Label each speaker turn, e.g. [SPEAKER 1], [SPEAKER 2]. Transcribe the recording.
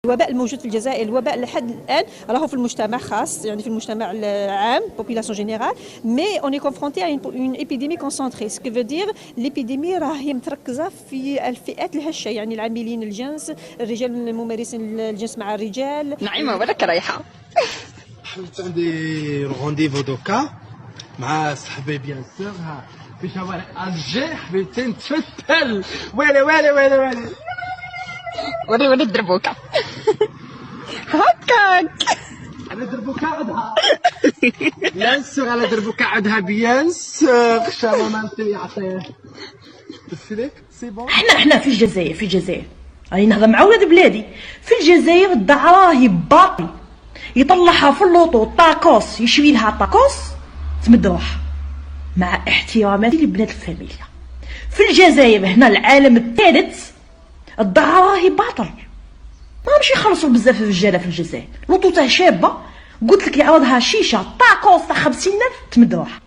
[SPEAKER 1] الوباء الموجود في الجزائر، الوباء لحد الان راهو في المجتمع خاص، يعني في المجتمع العام population générale، mais on est confronté à une épidémie concentrée، ce qui veut dire l'épidémie راهي متركزه في الفئات الهشه، يعني العاملين الجنس، الرجال الممارسين الجنس مع الرجال.
[SPEAKER 2] نعيمه وراك رايحه.
[SPEAKER 3] حبيت عندي رونديفو دوكا مع صاحبي بيان سور في شوارع الجي، حبيت نتفتل. ويلي ويلي ويلي ويلي
[SPEAKER 2] وري الدربوكه. هكاك
[SPEAKER 3] على دربوكا عدها بيان سور، على دربوكا عدها بيان سور. شامو مانتي يعطيه تفليك سي بون.
[SPEAKER 4] احنا في الجزائر راني نهضر مع ولاد بلادي. في الجزائر الدعاء راهي باطل، يطلعها في اللوطو طاكوس، يشوي لها طاكوس تمد روحها، مع احتراماتي لبنات الفاميليا. في الجزائر هنا العالم الثالث الدعاء راهي باطل، ما مش يخلصوا بزاف الرجاله في الجزائر. لوطو تاع شابه قلت لك يعوضها شيشه طاكوس تاع 50,000 تمد روحها.